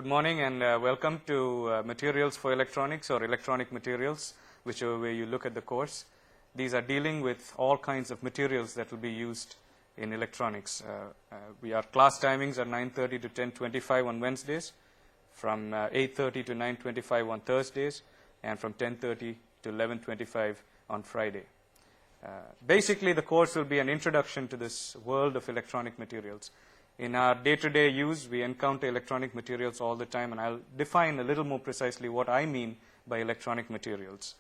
morning and welcome to Materials for Electronics or Electronic Materials, whichever way you look at the course. These are dealing with all kinds of materials that will be used in electronics. Our class timings are 9:30 to 10:25 on Wednesdays, from 8:30 to 9:25 on Thursdays, and from 10:30 to 11:25 on Friday. Basically, the course will be an introduction to this world of electronic materials. In our day-to-day use, we encounter electronic materials all the time, and I'll define a little more precisely what I mean by electronic materials.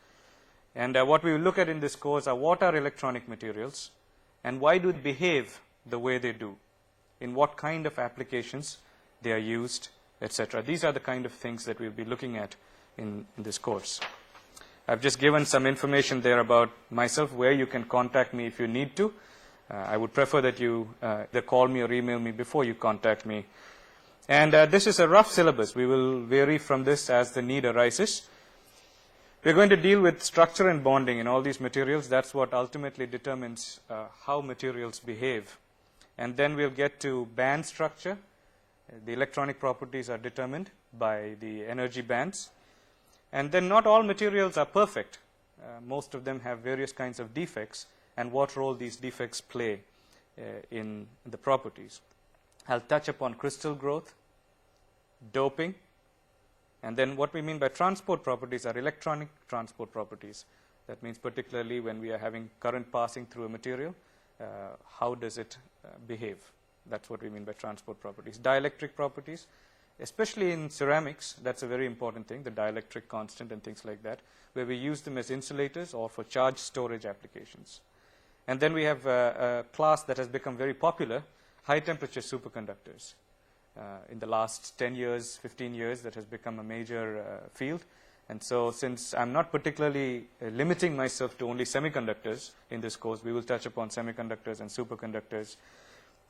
And what we will look at in this course are what are electronic materials, and why do they behave the way they do, in what kind of applications they are used, etc. These are the kind of things that we'll be looking at in this course. I've just given some information there about myself, where you can contact me if you need to. I would prefer that you either call me or email me before you contact me. And this is a rough syllabus. We will vary from this as the need arises. We're going to deal with structure and bonding in all these materials. That's what ultimately determines how materials behave. And then we'll get to band structure. The electronic properties are determined by the energy bands. And then not all materials are perfect. Most of them have various kinds of defects, and what role these defects play in the properties. I'll touch upon crystal growth, doping, and then what we mean by transport properties are electronic transport properties. That means particularly when we are having current passing through a material, how does it behave? That's what we mean by transport properties. Dielectric properties, especially in ceramics, that's a very important thing, the dielectric constant and things like that, where we use them as insulators or for charge storage applications. And then we have a class that has become very popular, high-temperature superconductors. In the last 10 years, 15 years, that has become a major field. And so since I'm not particularly limiting myself to only semiconductors in this course, we will touch upon semiconductors and superconductors.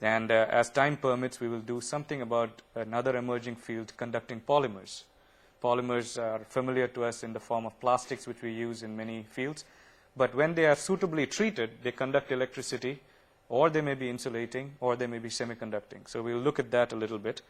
And as time permits, we will do something about another emerging field, conducting polymers. Polymers are familiar to us in the form of plastics, which we use in many fields. But when they are suitably treated, they conduct electricity, or they may be insulating, or they may be semiconducting. So we will look at that a little bit.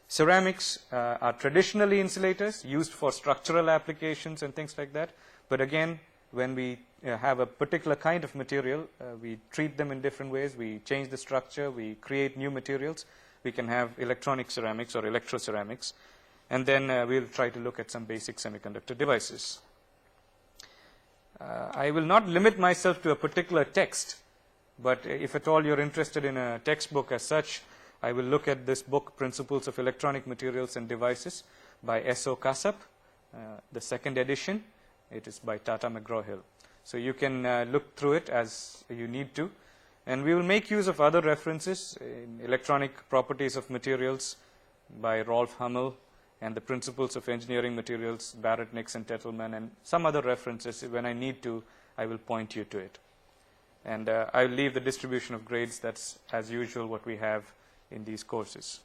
Ceramics are traditionally insulators, used for structural applications and things like that. But again, when we have a particular kind of material, we treat them in different ways. We change the structure. We create new materials. We can have electronic ceramics or electroceramics. And then we'll try to look at some basic semiconductor devices. I will not limit myself to a particular text, but if at all you're interested in a textbook as such, I will look at this book, Principles of Electronic Materials and Devices by S.O. Kasap, the second edition. It is by Tata McGraw-Hill. So you can look through it as you need to. And we will make use of other references in Electronic Properties of Materials by Rolf Hummel, and the Principles of Engineering Materials, Barrett, Nixon, Tettelman, and some other references. When I need to, I will point you to it. And I will leave the distribution of grades. That's, as usual, what we have in these courses.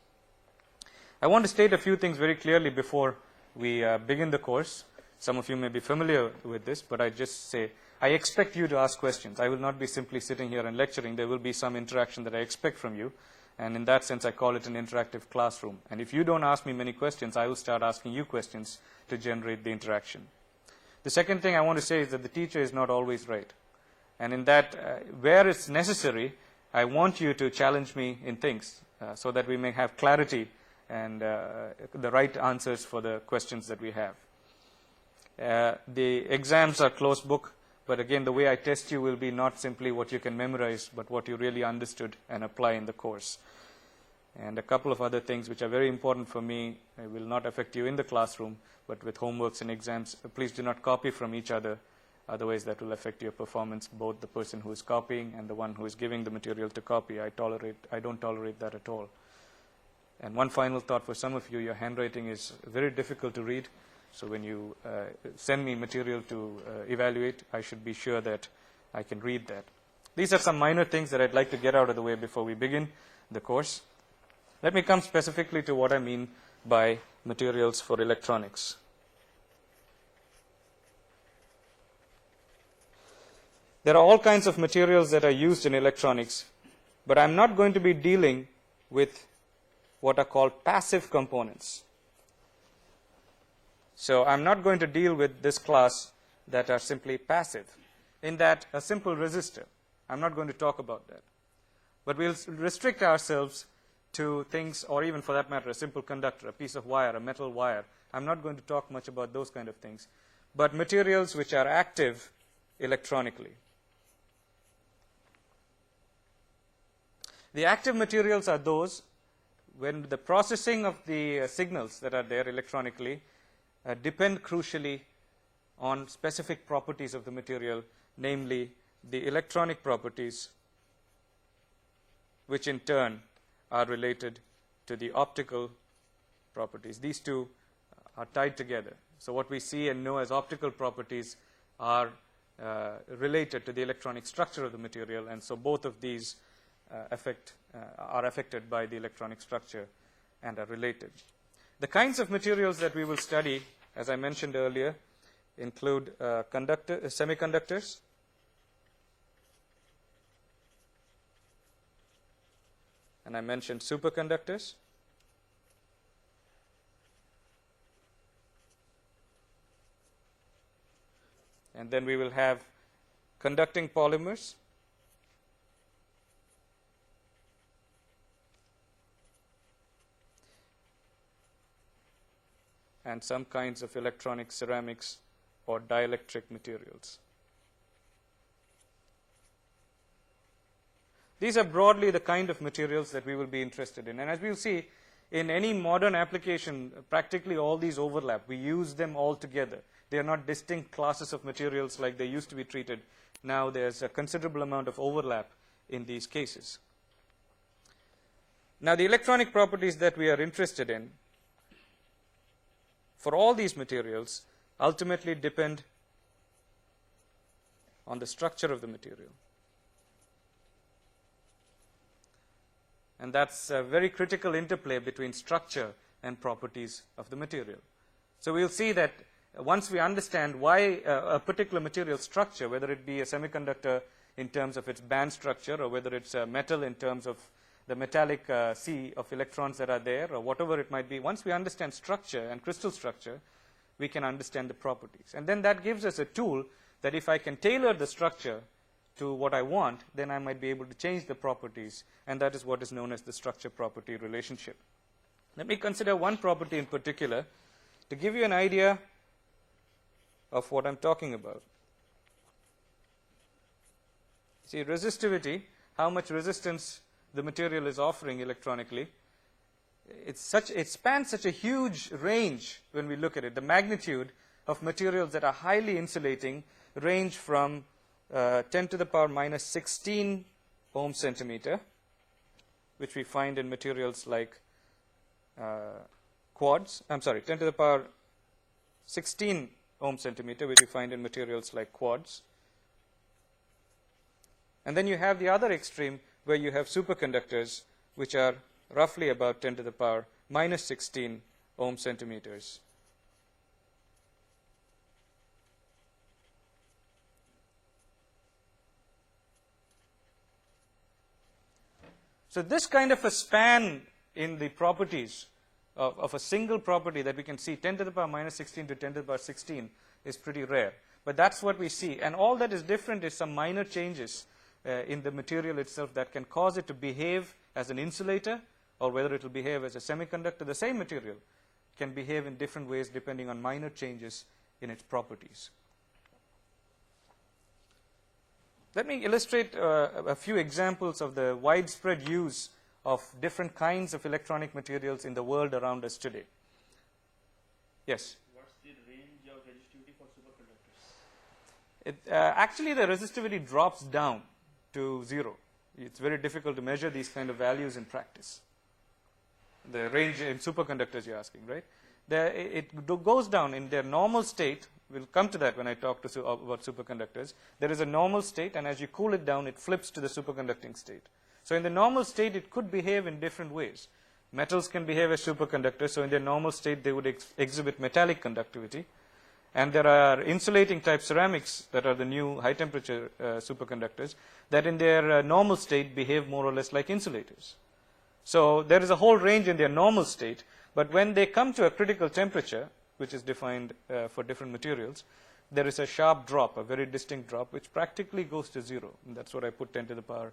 I want to state a few things very clearly before we begin the course. Some of you may be familiar with this, but I just say, I expect you to ask questions. I will not be simply sitting here and lecturing. There will be some interaction that I expect from you. And in that sense, I call it an interactive classroom. And if you don't ask me many questions, I will start asking you questions to generate the interaction. The second thing I want to say is that the teacher is not always right. And in that, where it's necessary, I want you to challenge me in things so that we may have clarity and the right answers for the questions that we have. The exams are closed book. But again, the way I test you will be not simply what you can memorize, but what you really understood and apply in the course. And a couple of other things which are very important for me will not affect you in the classroom, but with homeworks and exams, please do not copy from each other. Otherwise, that will affect your performance, both the person who is copying and the one who is giving the material to copy. I don't tolerate that at all. And one final thought for some of you, your handwriting is very difficult to read. So when you send me material to evaluate, I should be sure that I can read that. These are some minor things that I'd like to get out of the way before we begin the course. Let me come specifically to what I mean by materials for electronics. There are all kinds of materials that are used in electronics, but I'm not going to be dealing with what are called passive components. So I'm not going to deal with this class that are simply passive. In that, a simple resistor, I'm not going to talk about that. But we'll restrict ourselves to things, or even for that matter, a simple conductor, a piece of wire, a metal wire. I'm not going to talk much about those kind of things. But materials which are active electronically. The active materials are those when the processing of the signals that are there electronically depend crucially on specific properties of the material, namely the electronic properties, which in turn are related to the optical properties. These two are tied together. So what we see and know as optical properties are related to the electronic structure of the material, and so both of these are affected by the electronic structure and are related. The kinds of materials that we will study, as I mentioned earlier, include semiconductors, and I mentioned superconductors, and then we will have conducting polymers, and some kinds of electronic ceramics or dielectric materials. These are broadly the kind of materials that we will be interested in. And as we will see, in any modern application, practically all these overlap. We use them all together. They are not distinct classes of materials like they used to be treated. Now there's a considerable amount of overlap in these cases. Now the electronic properties that we are interested in for all these materials ultimately depend on the structure of the material. And that's a very critical interplay between structure and properties of the material. So we'll see that once we understand why a particular material structure, whether it be a semiconductor in terms of its band structure, or whether it's a metal in terms of the metallic sea of electrons that are there, or whatever it might be, once we understand structure and crystal structure, we can understand the properties. And then that gives us a tool that if I can tailor the structure to what I want, then I might be able to change the properties, and that is what is known as the structure-property relationship. Let me consider one property in particular to give you an idea of what I'm talking about. See, resistivity, how much resistance the material is offering electronically, it spans such a huge range when we look at it. The magnitude of materials that are highly insulating range from 10 to the power minus 16 ohm centimeter, which we find in materials like quartz. I'm sorry, 10 to the power 16 ohm centimeter, which we find in materials like quartz. And then you have the other extreme where you have superconductors, which are roughly about 10 to the power minus 16 ohm centimeters. So this kind of a span in the properties of a single property that we can see 10 to the power minus 16 to 10 to the power 16 is pretty rare. But that's what we see. And all that is different is some minor changes in the material itself that can cause it to behave as an insulator, or whether it will behave as a semiconductor. The same material can behave in different ways depending on minor changes in its properties. Let me illustrate a few examples of the widespread use of different kinds of electronic materials in the world around us today. Yes? What's the range of resistivity for superconductors? Actually, the resistivity drops down to 0. It's very difficult to measure these kind of values in practice. The range in superconductors you're asking, right? It goes down in their normal state. We'll come to that when I talk about superconductors. There is a normal state, and as you cool it down, it flips to the superconducting state. So in the normal state, it could behave in different ways. Metals can behave as superconductors, so in their normal state, they would exhibit metallic conductivity. And there are insulating type ceramics that are the new high temperature superconductors that in their normal state behave more or less like insulators. So there is a whole range in their normal state, but when they come to a critical temperature, which is defined for different materials, there is a sharp drop, a very distinct drop, which practically goes to 0. And that's what I put 10 to the power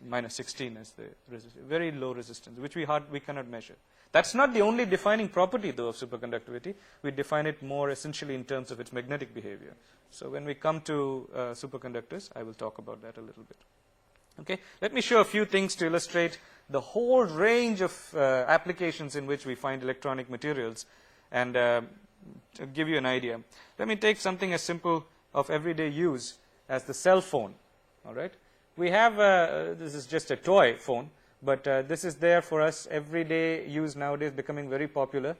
minus 16 as the resistance. Very low resistance, which we cannot measure. That's not the only defining property, though, of superconductivity. We define it more essentially in terms of its magnetic behavior. So when we come to superconductors, I will talk about that a little bit. Okay, let me show a few things to illustrate the whole range of applications in which we find electronic materials, and to give you an idea. Let me take something as simple of everyday use as the cell phone. All right, we have this is just a toy phone, but this is there for us everyday use nowadays, becoming very popular,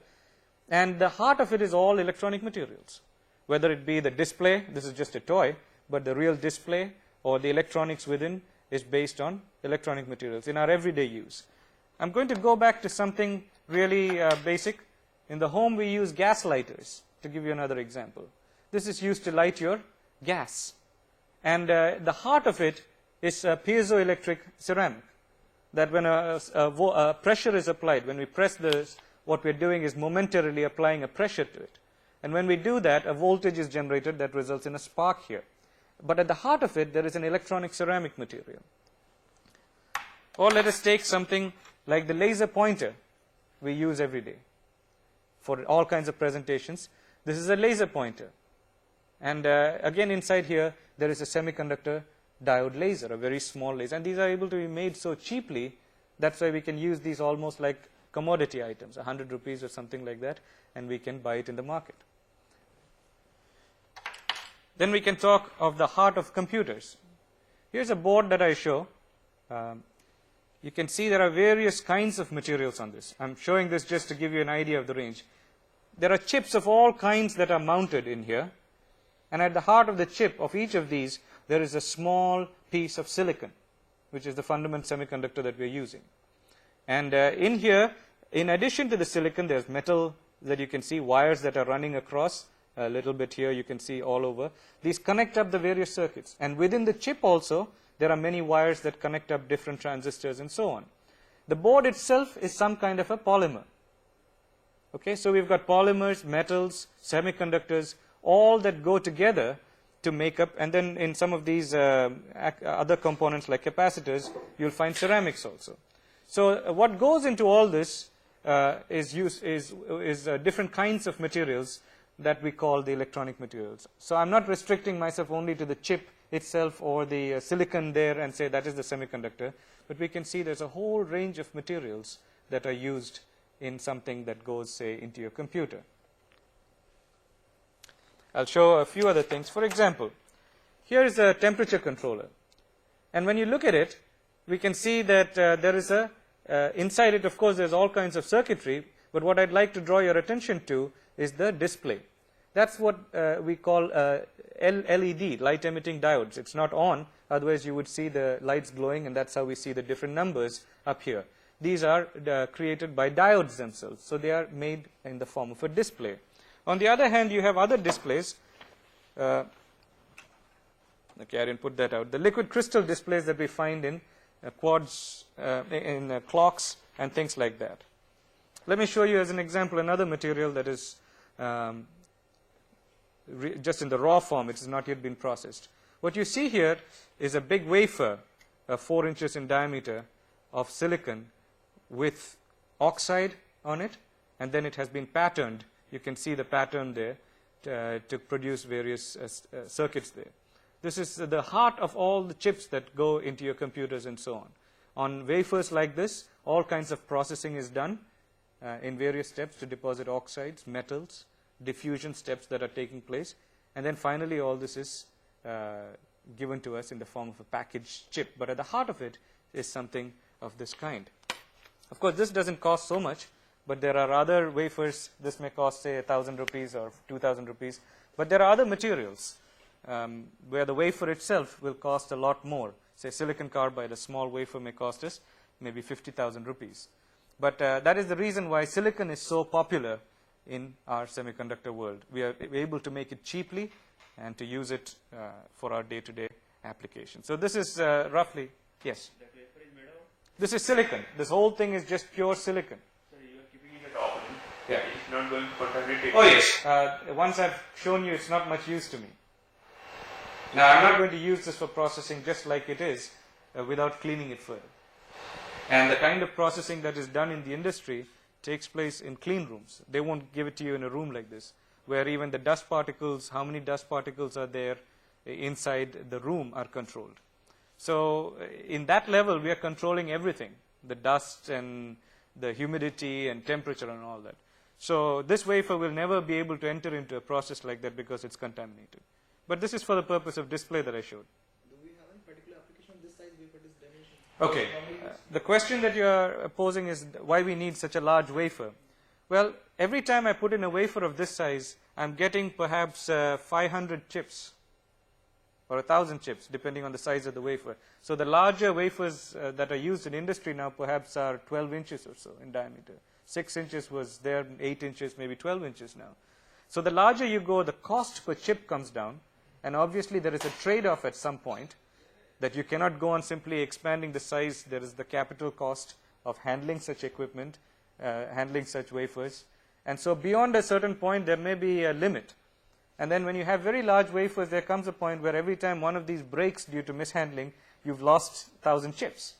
and the heart of it is all electronic materials. Whether it be the display, this is just a toy, but the real display or the electronics within is based on electronic materials in our everyday use. I'm going to go back to something really basic. In the home, we use gas lighters, to give you another example. This is used to light your gas, and the heart of it is a piezoelectric ceramic, that when a pressure is applied, when we press this, what we're doing is momentarily applying a pressure to it. And when we do that, a voltage is generated that results in a spark here. But at the heart of it, there is an electronic ceramic material. Or let us take something like the laser pointer we use every day for all kinds of presentations. This is a laser pointer. And again, inside here, there is a semiconductor diode laser, a very small laser. And these are able to be made so cheaply, that's why we can use these almost like commodity items, 100 rupees or something like that, and we can buy it in the market. Then we can talk of the heart of computers. Here's a board that I show. You can see there are various kinds of materials on this. I'm showing this just to give you an idea of the range. There are chips of all kinds that are mounted in here. And at the heart of the chip of each of these, there is a small piece of silicon, which is the fundamental semiconductor that we're using. And in here, in addition to the silicon, there's metal that you can see, wires that are running across. A little bit here you can see all over. These connect up the various circuits. And within the chip also, there are many wires that connect up different transistors and so on. The board itself is some kind of a polymer. Okay, so we've got polymers, metals, semiconductors, all that go together to make up, and then in some of these other components like capacitors, you'll find ceramics also. So what goes into all this is different kinds of materials that we call the electronic materials. So I'm not restricting myself only to the chip itself or the silicon there and say that is the semiconductor, but we can see there's a whole range of materials that are used in something that goes, say, into your computer. I'll show a few other things. For example, here is a temperature controller. And when you look at it, we can see that there is inside it, of course, there's all kinds of circuitry, but what I'd like to draw your attention to is the display. That's what we call LED, light emitting diodes. It's not on, otherwise you would see the lights glowing, and that's how we see the different numbers up here. These are created by diodes themselves, so they are made in the form of a display. On the other hand, you have other displays. Okay, I didn't put that out. The liquid crystal displays that we find in quads, in clocks and things like that. Let me show you as an example another material that is just in the raw form. It has not yet been processed. What you see here is a big wafer, 4 inches in diameter, of silicon with oxide on it, and then it has been patterned. You can see the pattern there to produce various circuits there. This is the heart of all the chips that go into your computers and so on. On wafers like this, all kinds of processing is done in various steps to deposit oxides, metals, diffusion steps that are taking place, and then finally all this is given to us in the form of a packaged chip. But at the heart of it is something of this kind. Of course, this doesn't cost so much, but there are other wafers. This may cost, say, 1,000 rupees or 2,000 rupees. But there are other materials where the wafer itself will cost a lot more. Say, silicon carbide, a small wafer may cost us maybe 50,000 rupees. But that is the reason why silicon is so popular in our semiconductor world. We are able to make it cheaply and to use it for our day-to-day application. So this is roughly, yes? That wafer is made of? This is silicon. This whole thing is just pure silicon. So you are keeping it at top. Yeah. It's not going to contaminate it. Oh yes, once I've shown you, it's not much use to me. Now I'm not going to use this for processing just like it is without cleaning it further. And the kind of processing that is done in the industry takes place in clean rooms. They won't give it to you in a room like this, where even the dust particles, how many dust particles are there inside the room are controlled. So in that level, we are controlling everything, the dust and the humidity and temperature and all that. So this wafer will never be able to enter into a process like that because it's contaminated. But this is for the purpose of display that I showed. Do we have any particular application on this size wafer, this dimension? Okay. The question that you are posing is why we need such a large wafer. Well, every time I put in a wafer of this size, I'm getting perhaps 500 chips or 1,000 chips, depending on the size of the wafer. So the larger wafers that are used in industry now perhaps are 12 inches or so in diameter. 6 inches was there, 8 inches, maybe 12 inches now. So the larger you go, the cost per chip comes down, and obviously there is a trade-off at some point that you cannot go on simply expanding the size. There is the capital cost of handling such equipment, handling such wafers. And so beyond a certain point, there may be a limit. And then when you have very large wafers, there comes a point where every time one of these breaks due to mishandling, you've lost 1,000 chips.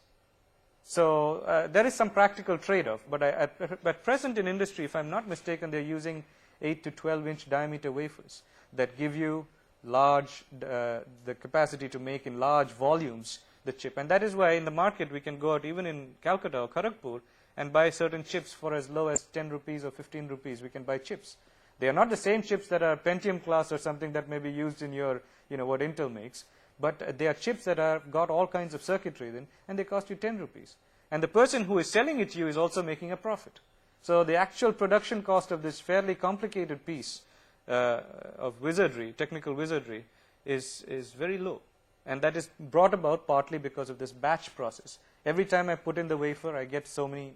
So there is some practical trade-off. But at present in industry, if I'm not mistaken, they're using 8 to 12 inch diameter wafers that give you large, the capacity to make in large volumes the chip. And that is why in the market we can go out even in Calcutta or Kharagpur and buy certain chips for as low as 10 rupees or 15 rupees. We can buy chips. They are not the same chips that are Pentium class or something that may be used in your, what Intel makes, but they are chips that are got all kinds of circuitry in, and they cost you 10 rupees. And the person who is selling it to you is also making a profit. So the actual production cost of this fairly complicated piece of wizardry, technical wizardry, is very low. And that is brought about partly because of this batch process. Every time I put in the wafer, I get so many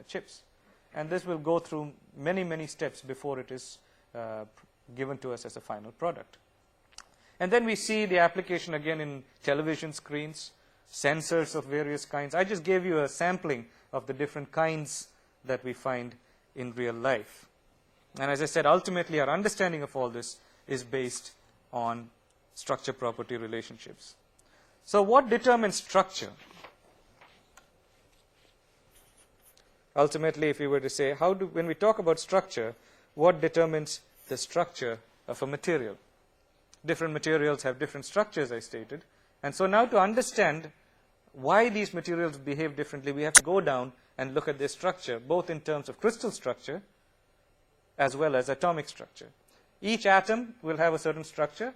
chips. And this will go through many, many steps before it is given to us as a final product. And then we see the application again in television screens, sensors of various kinds. I just gave you a sampling of the different kinds that we find in real life. And as I said, ultimately our understanding of all this is based on structure-property relationships. So what determines structure? Ultimately, if we were to say, when we talk about structure, what determines the structure of a material? Different materials have different structures, I stated. And so now to understand why these materials behave differently, we have to go down and look at their structure, both in terms of crystal structure as well as atomic structure. Each atom will have a certain structure,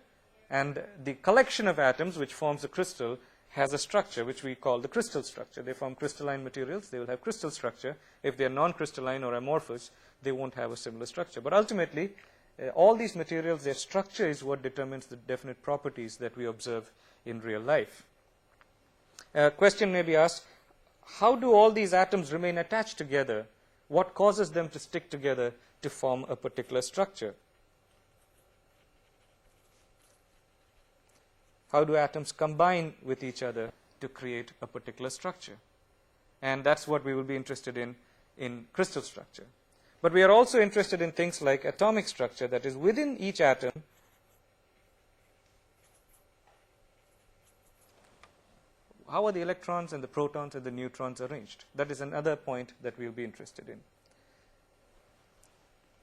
and the collection of atoms which forms a crystal has a structure which we call the crystal structure. They form crystalline materials. They will have crystal structure. If they are non-crystalline or amorphous, they won't have a similar structure. But ultimately, all these materials, their structure is what determines the definite properties that we observe in real life. A question may be asked, how do all these atoms remain attached together? What causes them to stick together to form a particular structure? How do atoms combine with each other to create a particular structure? And that's what we will be interested in crystal structure. But we are also interested in things like atomic structure, that is, within each atom, how are the electrons and the protons and the neutrons arranged? That is another point that we will be interested in.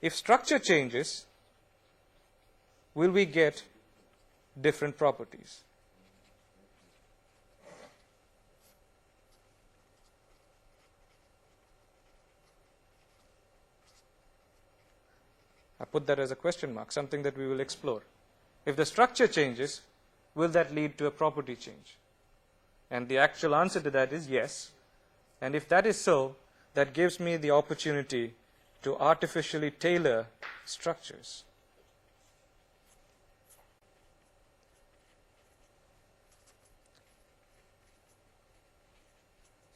If structure changes, will we get different properties? I put that as a question mark, something that we will explore. If the structure changes, will that lead to a property change? And the actual answer to that is yes. And if that is so, that gives me the opportunity to artificially tailor structures.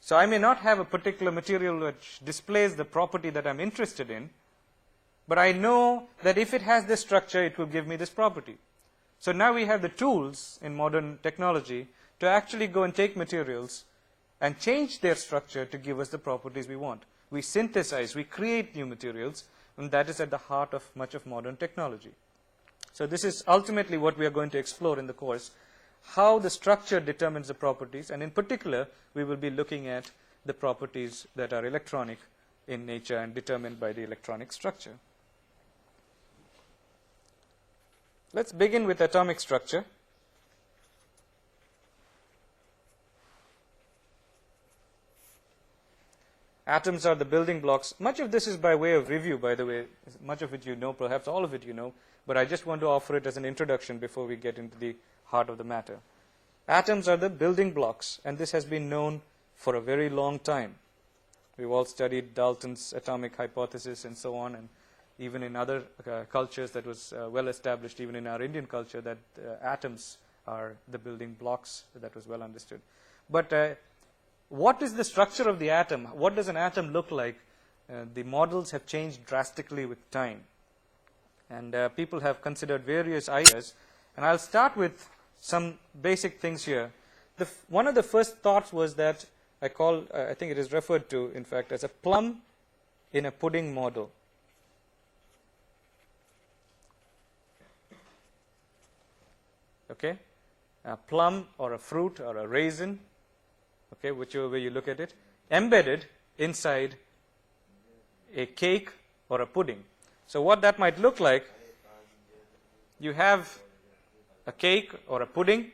So I may not have a particular material which displays the property that I'm interested in, but I know that if it has this structure, it will give me this property. So now we have the tools in modern technology to actually go and take materials and change their structure to give us the properties we want. We synthesize, we create new materials and that is at the heart of much of modern technology. So this is ultimately what we are going to explore in the course, how the structure determines the properties, and in particular we will be looking at the properties that are electronic in nature and determined by the electronic structure. Let's begin with atomic structure. Atoms are the building blocks. Much of this is by way of review, by the way. Much of it you know, perhaps all of it you know, but I just want to offer it as an introduction before we get into the heart of the matter. Atoms are the building blocks, and this has been known for a very long time. We've all studied Dalton's atomic hypothesis and so on, and even in other cultures that was well established, even in our Indian culture, that atoms are the building blocks. That was well understood. But what is the structure of the atom? What does an atom look like? The models have changed drastically with time, and people have considered various ideas, and I'll start with some basic things here. One of the first thoughts was that I think it is referred to, in fact, as a plum in a pudding model. Okay, a plum or a fruit or a raisin, okay, whichever way you look at it, embedded inside a cake or a pudding. So what that might look like, you have a cake or a pudding,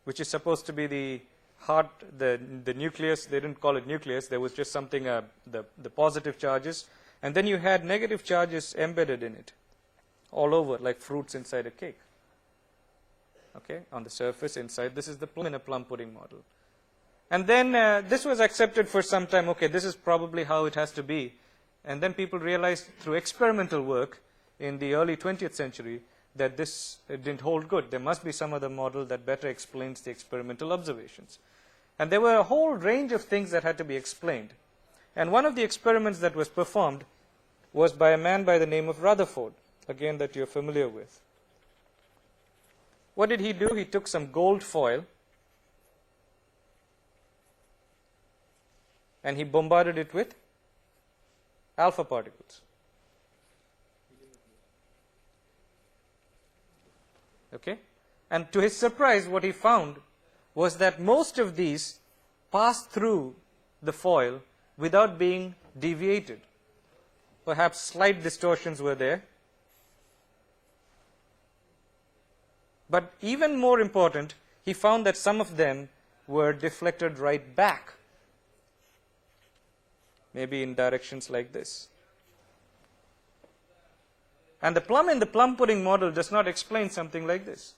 which is supposed to be the heart, the nucleus. They didn't call it nucleus, there was just something, the positive charges, and then you had negative charges embedded in it, all over, like fruits inside a cake. Okay, on the surface, inside. This is the plum in a plum pudding model. And then this was accepted for some time. Okay, this is probably how it has to be. And then people realized through experimental work in the early 20th century that this didn't hold good. There must be some other model that better explains the experimental observations. And there were a whole range of things that had to be explained. And one of the experiments that was performed was by a man by the name of Rutherford, again that you're familiar with. What did he do? He took some gold foil and he bombarded it with alpha particles. Okay? And to his surprise, what he found was that most of these passed through the foil without being deviated. Perhaps slight distortions were there. But even more important, he found that some of them were deflected right back, maybe in directions like this. And the plum in the plum pudding model does not explain something like this.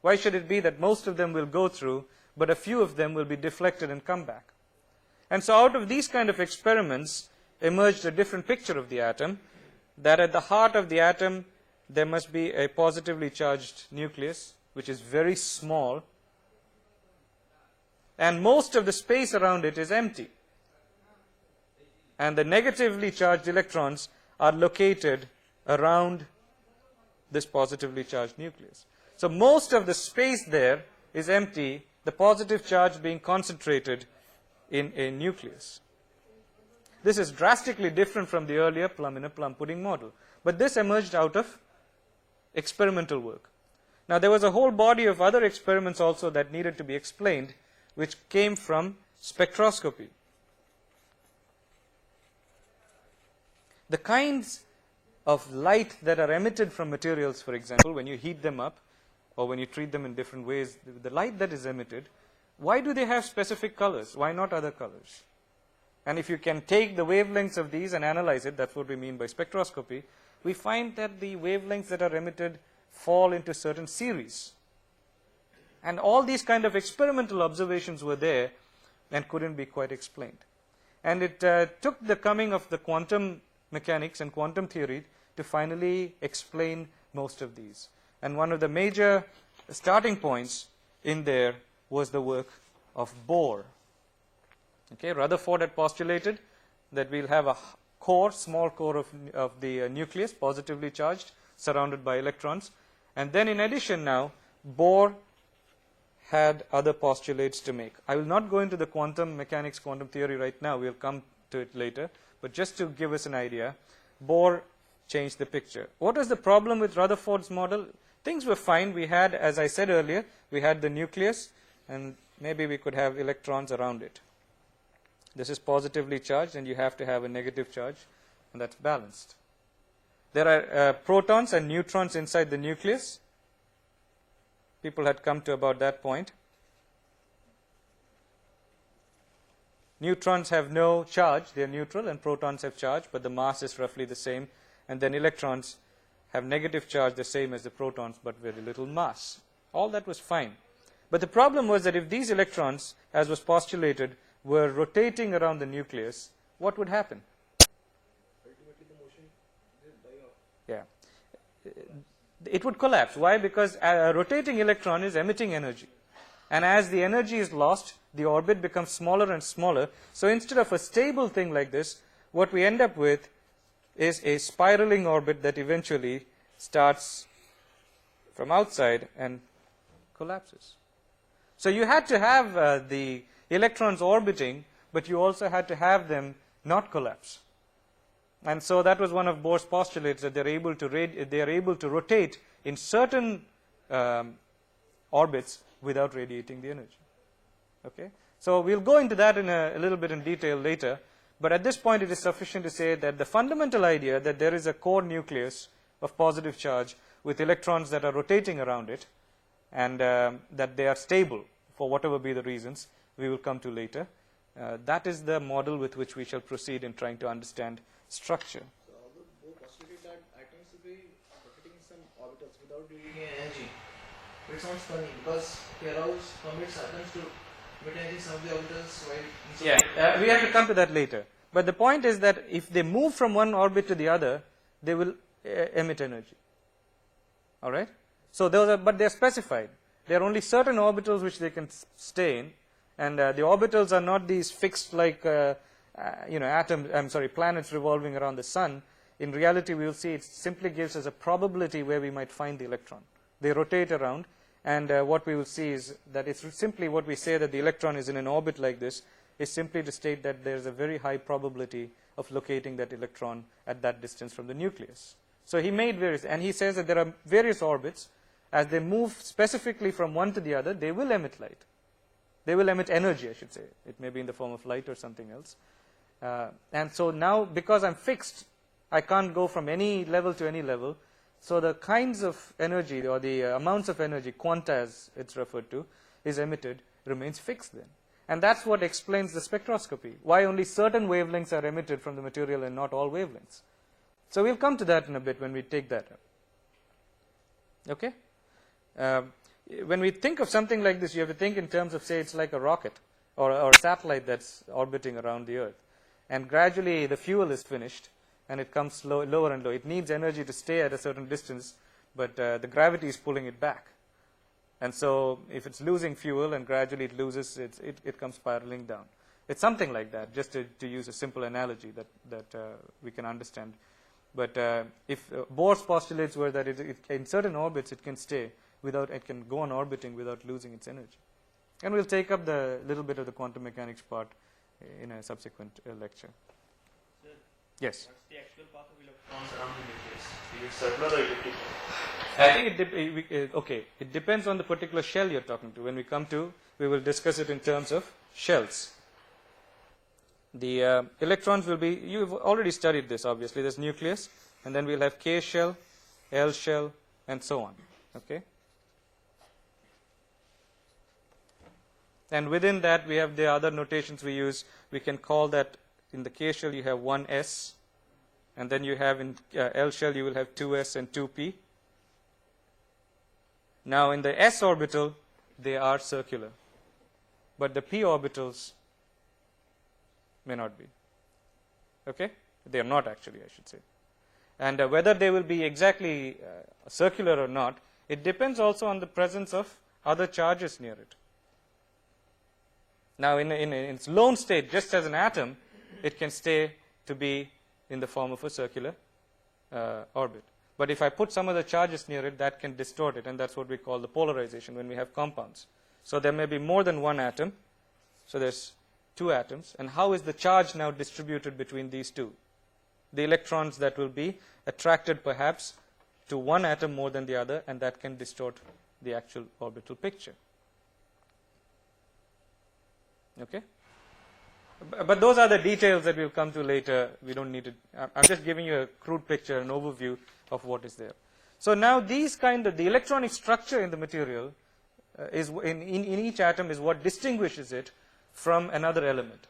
Why should it be that most of them will go through, but a few of them will be deflected and come back? And so out of these kind of experiments emerged a different picture of the atom, that at the heart of the atom there must be a positively charged nucleus, which is very small, and most of the space around it is empty. And the negatively charged electrons are located around this positively charged nucleus. So most of the space there is empty, the positive charge being concentrated in a nucleus. This is drastically different from the earlier plum in a plum pudding model. But this emerged out of experimental work. Now there was a whole body of other experiments also that needed to be explained, which came from spectroscopy. The kinds of light that are emitted from materials, for example, when you heat them up or when you treat them in different ways, the light that is emitted, why do they have specific colors? Why not other colors? And if you can take the wavelengths of these and analyze it, that's what we mean by spectroscopy, we find that the wavelengths that are emitted fall into certain series. And all these kind of experimental observations were there and couldn't be quite explained. And it took the coming of the quantum mechanics and quantum theory to finally explain most of these. And one of the major starting points in there was the work of Bohr. Okay, Rutherford had postulated that we'll have a core, small core of the nucleus, positively charged, surrounded by electrons. And then in addition now, Bohr had other postulates to make. I will not go into the quantum mechanics, quantum theory right now, we'll come to it later. But just to give us an idea, Bohr change the picture. What was the problem with Rutherford's model? Things were fine. We had, as I said earlier, we had the nucleus, and maybe we could have electrons around it. This is positively charged, and you have to have a negative charge, and that's balanced. There are protons and neutrons inside the nucleus. People had come to about that point. Neutrons have no charge, they are neutral, and protons have charge, but the mass is roughly the same. And then electrons have negative charge, the same as the protons, but very little mass. All that was fine. But the problem was that if these electrons, as was postulated, were rotating around the nucleus, what would happen? Ultimately, the motion will die off. Yeah. It would collapse. Why? Because a rotating electron is emitting energy. And as the energy is lost, the orbit becomes smaller and smaller. So instead of a stable thing like this, what we end up with is a spiraling orbit that eventually starts from outside and collapses. So you had to have the electrons orbiting, but you also had to have them not collapse. And so that was one of Bohr's postulates, that they are able to rotate in certain orbits without radiating the energy. Okay? So we'll go into that in a little bit in detail later, but at this point it is sufficient to say that the fundamental idea that there is a core nucleus of positive charge with electrons that are rotating around it, and that they are stable for whatever be the reasons we will come to later. That is the model with which we shall proceed in trying to understand structure. So although Bohr postulated that atoms will be rotating in some orbitals without radiating energy, it sounds funny because he allows permits atoms to emit energy in some of the orbitals while We have to come to that later. But the point is that if they move from one orbit to the other, they will emit energy. All right? So those are, but they are specified. There are only certain orbitals which they can stay in, and the orbitals are not these fixed like planets revolving around the sun. In reality, we will see it simply gives us a probability where we might find the electron. They rotate around, and what we will see is that it's simply what we say that the electron is in an orbit like this is simply to state that there is a very high probability of locating that electron at that distance from the nucleus. So he made various, and he says that there are various orbits. As they move specifically from one to the other, they will emit light. They will emit energy, I should say. It may be in the form of light or something else. And so now, because I'm fixed, I can't go from any level to any level. So the kinds of energy, or the amounts of energy, quanta as it's referred to, is emitted, remains fixed then. And that's what explains the spectroscopy, why only certain wavelengths are emitted from the material and not all wavelengths. So we'll come to that in a bit when we take that up. Okay? When we think of something like this, you have to think in terms of, say, it's like a rocket or a satellite that's orbiting around the Earth. And gradually the fuel is finished, and it comes lower and lower. It needs energy to stay at a certain distance, but the gravity is pulling it back. And so if it's losing fuel and gradually it loses, it comes spiraling down. It's something like that, just to use a simple analogy that we can understand. But if Bohr's postulates were that in certain orbits it can stay without, it can go on orbiting without losing its energy. And we'll take up the little bit of the quantum mechanics part in a subsequent lecture. Sir, Yes. what's the actual path of electrons around the nucleus? Is it circular or elliptical? I think it depends on the particular shell you're talking to. When we come to, we will discuss it in terms of shells. The electrons will be, you've already studied this obviously, there's nucleus, and then we'll have K shell, L shell, and so on. Okay? And within that we have the other notations we use. We can call that in the K shell you have 1s, and then you have in L shell you will have 2s and 2p. Now in the s orbital they are circular, but the p orbitals may not be. Okay? They are not actually, I should say. And whether they will be exactly circular or not, it depends also on the presence of other charges near it. Now in its lone state, just as an atom, it can stay to be in the form of a circular orbit. But if I put some other charges near it, that can distort it, and that's what we call the polarization when we have compounds. So there may be more than one atom. So there's two atoms. And how is the charge now distributed between these two? the electrons that will be attracted perhaps to one atom more than the other, and that can distort the actual orbital picture. Okay? But those are the details that we'll come to later. We don't need to. I'm just giving you a crude picture, an overview of what is there. So now these kind of the electronic structure in the material is in each atom is what distinguishes it from another element,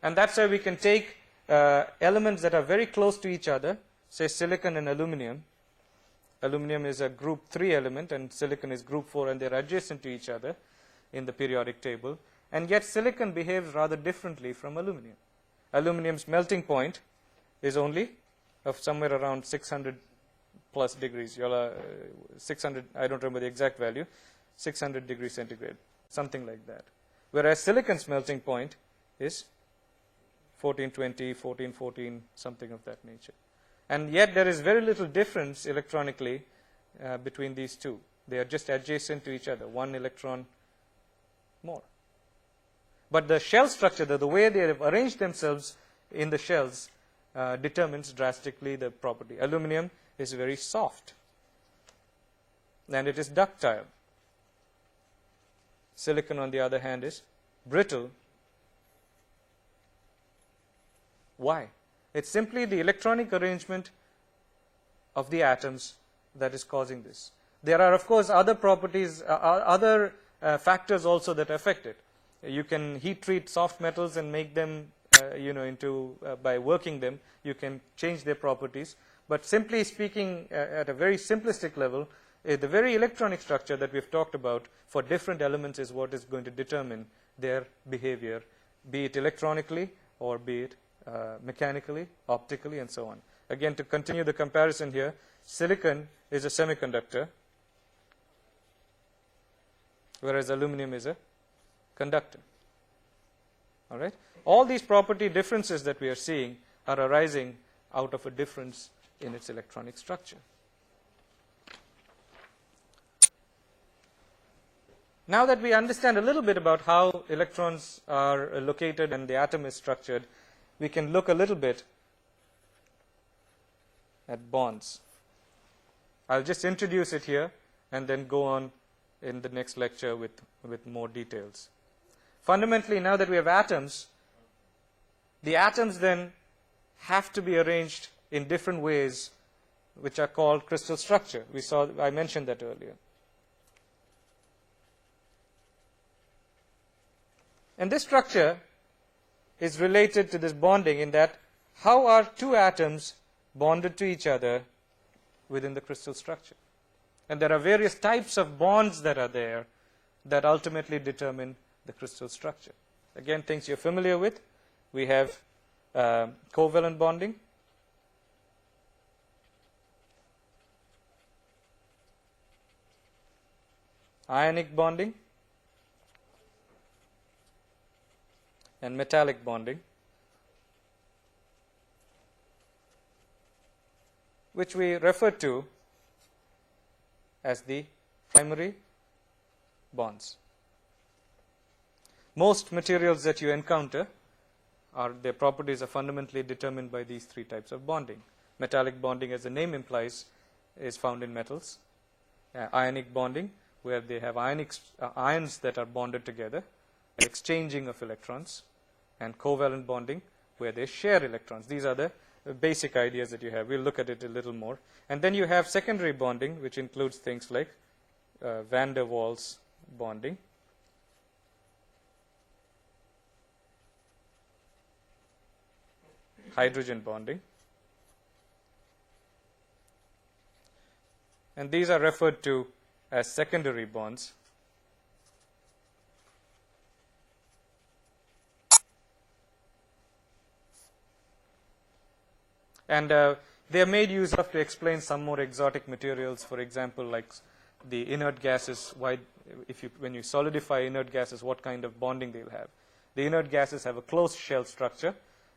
and that's why we can take elements that are very close to each other, say silicon and aluminum. Aluminum is a group 3 element and silicon is group 4, and they're adjacent to each other in the periodic table, and yet silicon behaves rather differently from aluminum. Aluminum's melting point is only of somewhere around 600 plus degrees. 600, I don't remember the exact value, 600 degrees centigrade, something like that. Whereas silicon's melting point is 1420, 1414, something of that nature. And yet there is very little difference electronically between these two. They are just adjacent to each other, 1 electron more. But the shell structure, the way they have arranged themselves in the shells, determines drastically the property. Aluminum is very soft, and it is ductile. Silicon, on the other hand, is brittle. Why? It's simply the electronic arrangement of the atoms that is causing this. There are, of course, other properties, other factors also that affect it. You can heat treat soft metals and make them, by working them, you can change their properties. But simply speaking, at a very simplistic level, the very electronic structure that we've talked about for different elements is what is going to determine their behavior, be it electronically or be it mechanically, optically, and so on. Again, to continue the comparison here, silicon is a semiconductor, whereas aluminum is a conductor. All right? All these property differences that we are seeing are arising out of a difference in its electronic structure. Now that we understand a little bit about how electrons are located and the atom is structured, we can look a little bit at bonds. I'll just introduce it here and then go on in the next lecture with more details. Fundamentally, now that we have atoms, the atoms then have to be arranged in different ways, which are called crystal structure. I mentioned that earlier. And this structure is related to this bonding in that how are two atoms bonded to each other within the crystal structure. And there are various types of bonds that are there that ultimately determine the crystal structure. Again, things you're familiar with. We have covalent bonding, ionic bonding, and metallic bonding, which we refer to as the primary bonds. Most materials that you encounter, their properties are fundamentally determined by these three types of bonding. Metallic bonding, as the name implies, is found in metals. Ionic bonding, where they have ions that are bonded together, exchanging of electrons, and covalent bonding, where they share electrons. These are the basic ideas that you have. We'll look at it a little more. And then you have secondary bonding, which includes things like van der Waals bonding, hydrogen bonding, and these are referred to as secondary bonds. And they are made use of to explain some more exotic materials. For example, like the inert gases. When you solidify inert gases, what kind of bonding they'll have? The inert gases have a closed shell structure,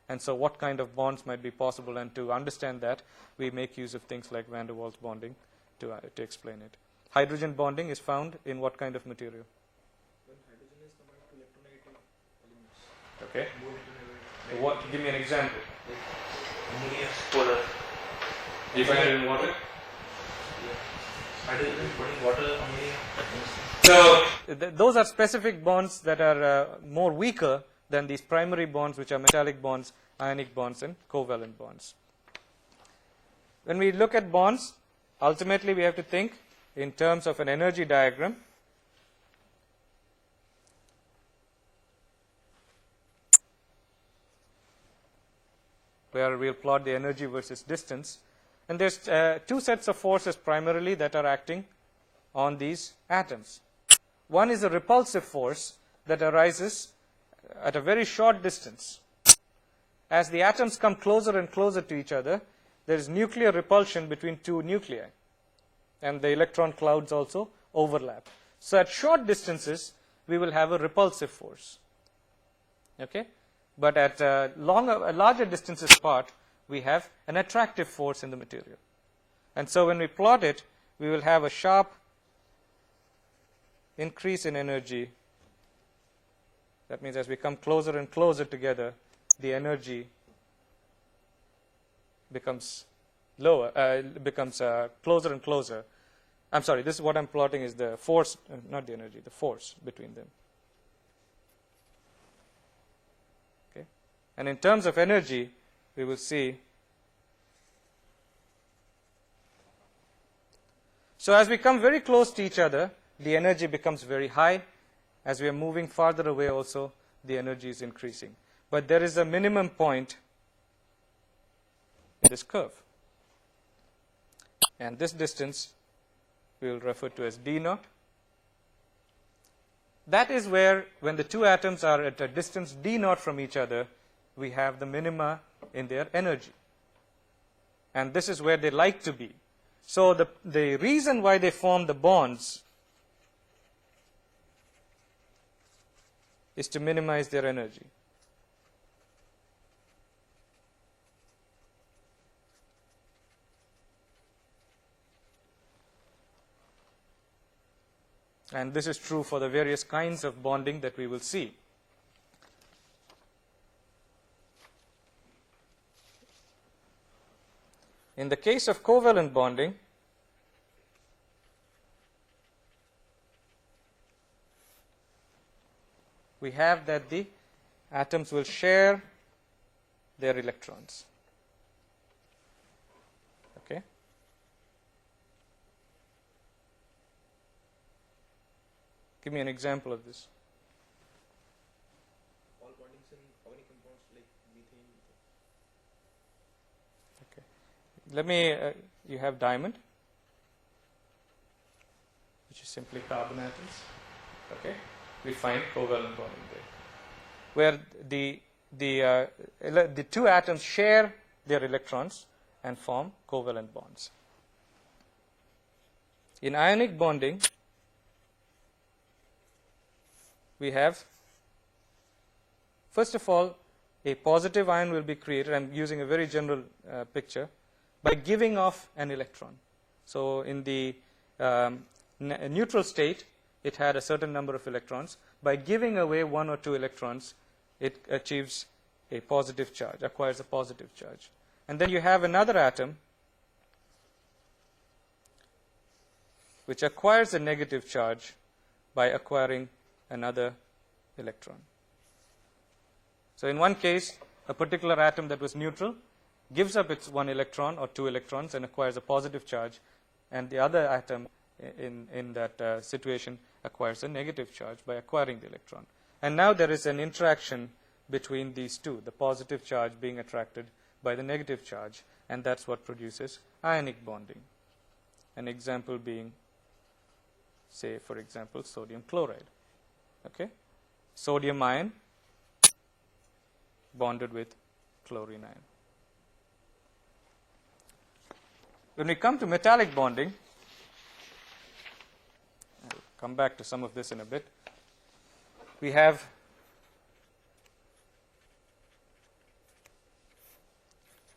and so what kind of bonds might be possible? And to understand that, we make use of things like van der Waals bonding to explain it. Hydrogen bonding is found in what kind of material? When hydrogen is combined to electronegative elements. Okay. Give me an example. Ammonia, polar. Do you find it in water? Yeah. Hydrogen, putting water, ammonia. So those are specific bonds that are more weaker than these primary bonds, which are metallic bonds, ionic bonds, and covalent bonds. When we look at bonds, ultimately we have to think in terms of an energy diagram. Where we'll plot the energy versus distance. And there's two sets of forces primarily that are acting on these atoms. One is a repulsive force that arises at a very short distance. As the atoms come closer and closer to each other, there is nuclear repulsion between two nuclei. And the electron clouds also overlap. So at short distances, we will have a repulsive force. Okay? But at larger distances apart, we have an attractive force in the material. And so when we plot it, we will have a sharp increase in energy. That means as we come closer and closer together, the energy becomes lower, becomes closer and closer. I'm sorry, this is what I'm plotting is the force, not the energy, the force between them. Okay. And in terms of energy, we will see. So as we come very close to each other, the energy becomes very high. As we are moving farther away also, the energy is increasing. But there is a minimum point in this curve. And this distance we will refer to as d naught. That is where, when the two atoms are at a distance d naught from each other, we have the minima in their energy. And this is where they like to be. So the reason why they form the bonds is to minimize their energy. And this is true for the various kinds of bonding that we will see. In the case of covalent bonding, we have that the atoms will share their electrons. Okay. Give me an example of this. All bondings in organic compounds like methane. Okay. Let me, you have diamond, which is simply carbon atoms. Okay. We find covalent bonding there, where the two atoms share their electrons and form covalent bonds. In ionic bonding, we have, first of all, a positive ion will be created. I'm using a very general picture, by giving off an electron. So in the neutral state, it had a certain number of electrons. By giving away one or two electrons, it achieves a positive charge, acquires a positive charge. And then you have another atom which acquires a negative charge by acquiring another electron. So in one case, a particular atom that was neutral gives up its one electron or two electrons and acquires a positive charge, and the other atom in that situation acquires a negative charge by acquiring the electron. And now there is an interaction between these two, the positive charge being attracted by the negative charge, and that's what produces ionic bonding. An example being, say, for example, sodium chloride. Okay? Sodium ion bonded with chlorine ion. When we come to metallic bonding, I'll come back to some of this in a bit. We have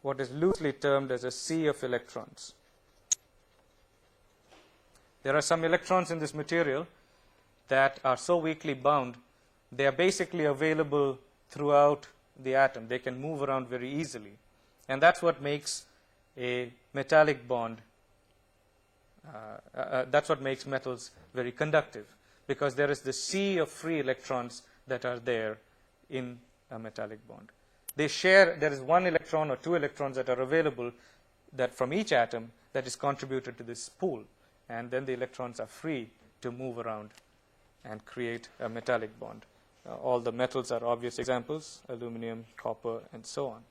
what is loosely termed as a sea of electrons. There are some electrons in this material that are so weakly bound, they are basically available throughout the atom. They can move around very easily. And that's what makes a metallic bond, that's what makes metals very conductive, because there is the sea of free electrons that are there in a metallic bond. They share, there is one electron or two electrons that are available that from each atom that is contributed to this pool, and then the electrons are free to move around and create a metallic bond. All the metals are obvious examples: aluminum, copper, and so on.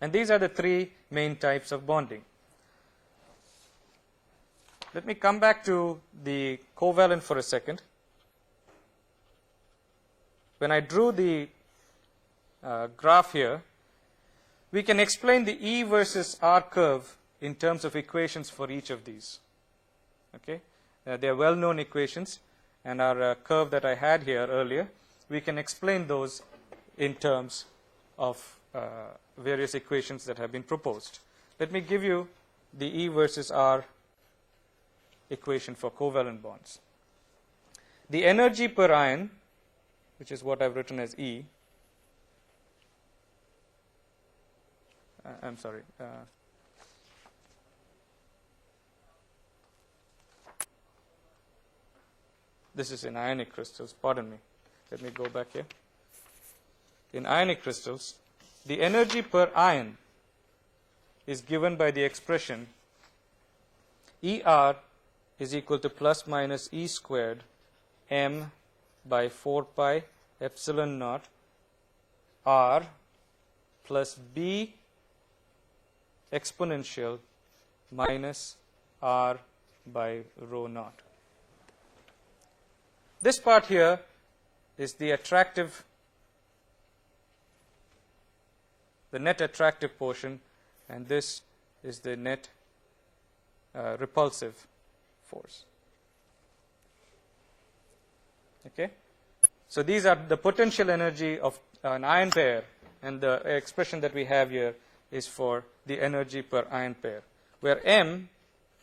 And these are the three main types of bonding. Let me come back to the covalent for a second. When I drew the graph here, we can explain the E versus R curve in terms of equations for each of these. Okay, they are well-known equations, and our curve that I had here earlier, we can explain those in terms of various equations that have been proposed. Let me give you the E versus R equation for covalent bonds. The energy per ion, which is what I've written as E, I'm sorry, this is in ionic crystals, pardon me. Let me go back here. In ionic crystals, the energy per ion is given by the expression ER is equal to plus minus E squared m by 4 pi epsilon naught R plus B exponential minus R by rho naught. This part here is the attractive, the net attractive portion, and this is the net repulsive force. Okay? So these are the potential energy of an ion pair, and the expression that we have here is for the energy per ion pair, where m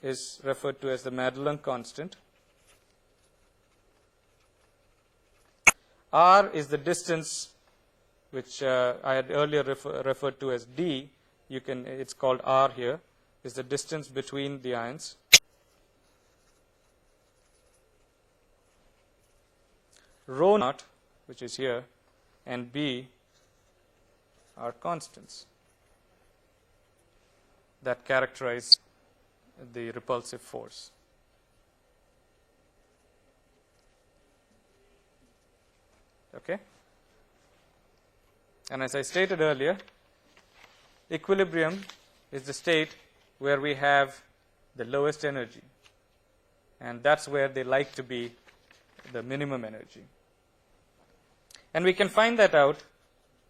is referred to as the Madelung constant, r is the distance which I had earlier referred to as d. You can, it's called r here, is the distance between the ions. Rho naught, which is here, and B are constants that characterize the repulsive force. Okay? And as I stated earlier, equilibrium is the state where we have the lowest energy, and that's where they like to be the minimum energy. And we can find that out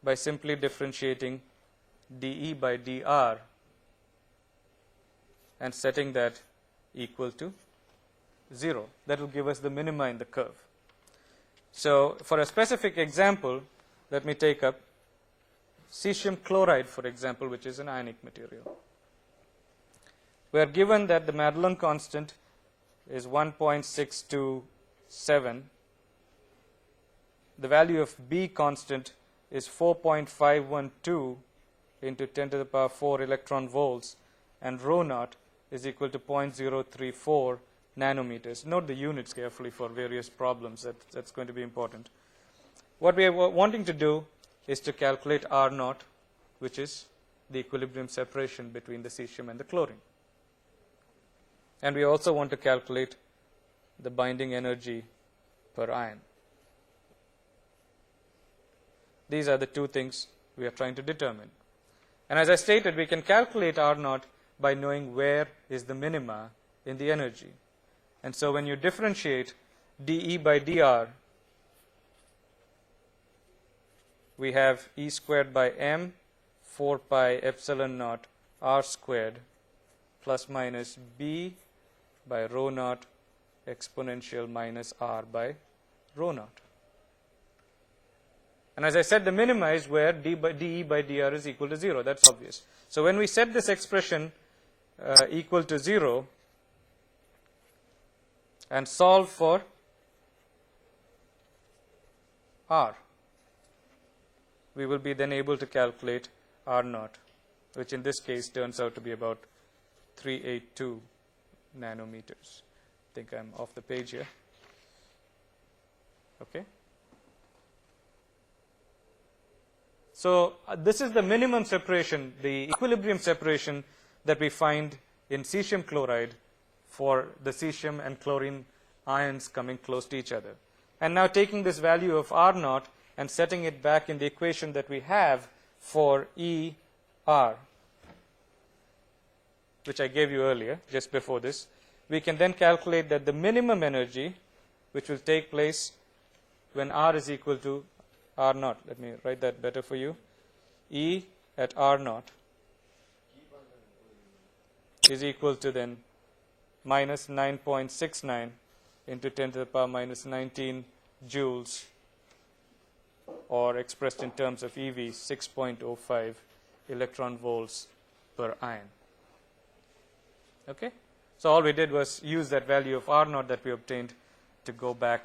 by simply differentiating dE by dr and setting that equal to 0. That will give us the minima in the curve. So for a specific example, let me take up cesium chloride, for example, which is an ionic material. We are given that the Madelung constant is 1.627. The value of B constant is 4.512 into 10 to the power 4 electron volts, and rho naught is equal to 0.034 nanometers. Note the units carefully for various problems. That's going to be important. What we are wanting to do is to calculate R naught, which is the equilibrium separation between the cesium and the chlorine. And we also want to calculate the binding energy per ion. These are the two things we are trying to determine. And as I stated, we can calculate R naught by knowing where is the minima in the energy. And so when you differentiate dE by dr, we have E squared by m 4 pi epsilon naught R squared plus minus B by rho naught exponential minus R by rho naught. And as I said, the minima is where dE by dr is equal to 0. That's obvious. So when we set this expression equal to 0 and solve for R, we will be then able to calculate R naught, which in this case turns out to be about 382 nanometers. I think I'm off the page here. Okay. So this is the minimum separation, the equilibrium separation that we find in cesium chloride for the cesium and chlorine ions coming close to each other. And now taking this value of R naught and setting it back in the equation that we have for ER, which I gave you earlier, just before this, we can then calculate that the minimum energy, which will take place when R is equal to R naught. Let me write that better for you. E at R naught is equal to then minus 9.69 into 10 to the power minus 19 joules, or expressed in terms of EV, 6.05 electron volts per ion. Okay? So all we did was use that value of R naught that we obtained to go back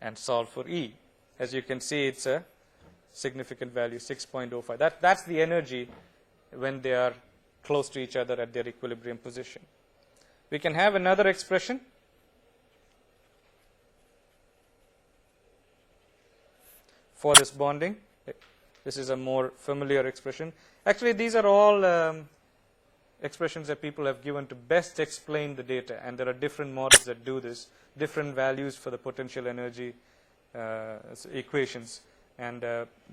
and solve for E. As you can see, it's a significant value, 6.05. That's the energy when they are close to each other at their equilibrium position. We can have another expression for this bonding. This is a more familiar expression. Actually, these are all expressions that people have given to best explain the data, and there are different models that do this, different values for the potential energy equations, and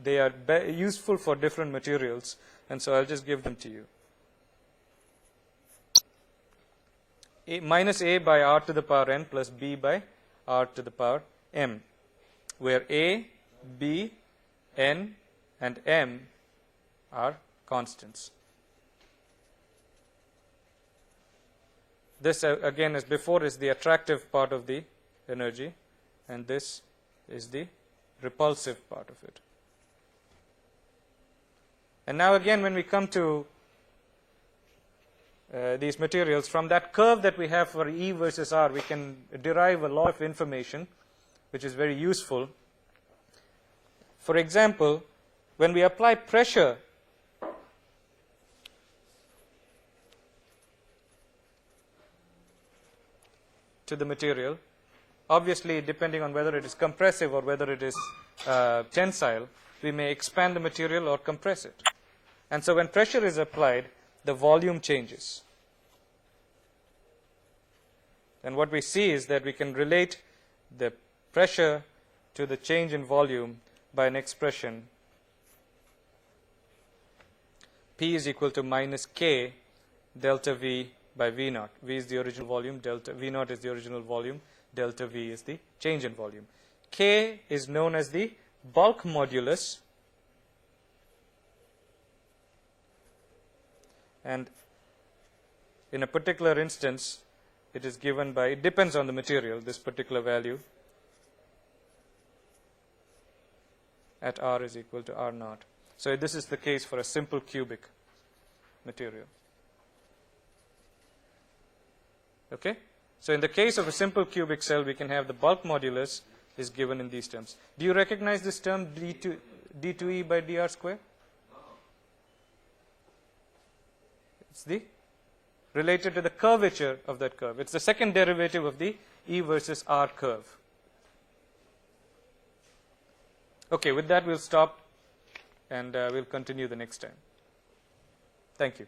they are useful for different materials, and so I'll just give them to you. Minus A by R to the power n plus B by R to the power m, where A, B, n, and m are constants. This again, as before, is the attractive part of the energy, and this is the repulsive part of it. And now again, when we come to these materials, from that curve that we have for E versus R, we can derive a lot of information which is very useful. For example, when we apply pressure to the material, obviously depending on whether it is compressive or whether it is tensile, we may expand the material or compress it. And so when pressure is applied, the volume changes. And what we see is that we can relate the pressure to the change in volume by an expression. P is equal to minus K delta V by V naught. V is the original volume, delta V naught is the original volume, delta V is the change in volume. K is known as the bulk modulus, and in a particular instance it is given by, it depends on the material, this particular value at R is equal to R naught. So this is the case for a simple cubic material. Okay? So in the case of a simple cubic cell, we can have the bulk modulus is given in these terms. Do you recognize this term d2e by dr square? It's the related to the curvature of that curve. It's the second derivative of the E versus R curve. Okay, with that we'll stop, and we'll continue the next time. Thank you.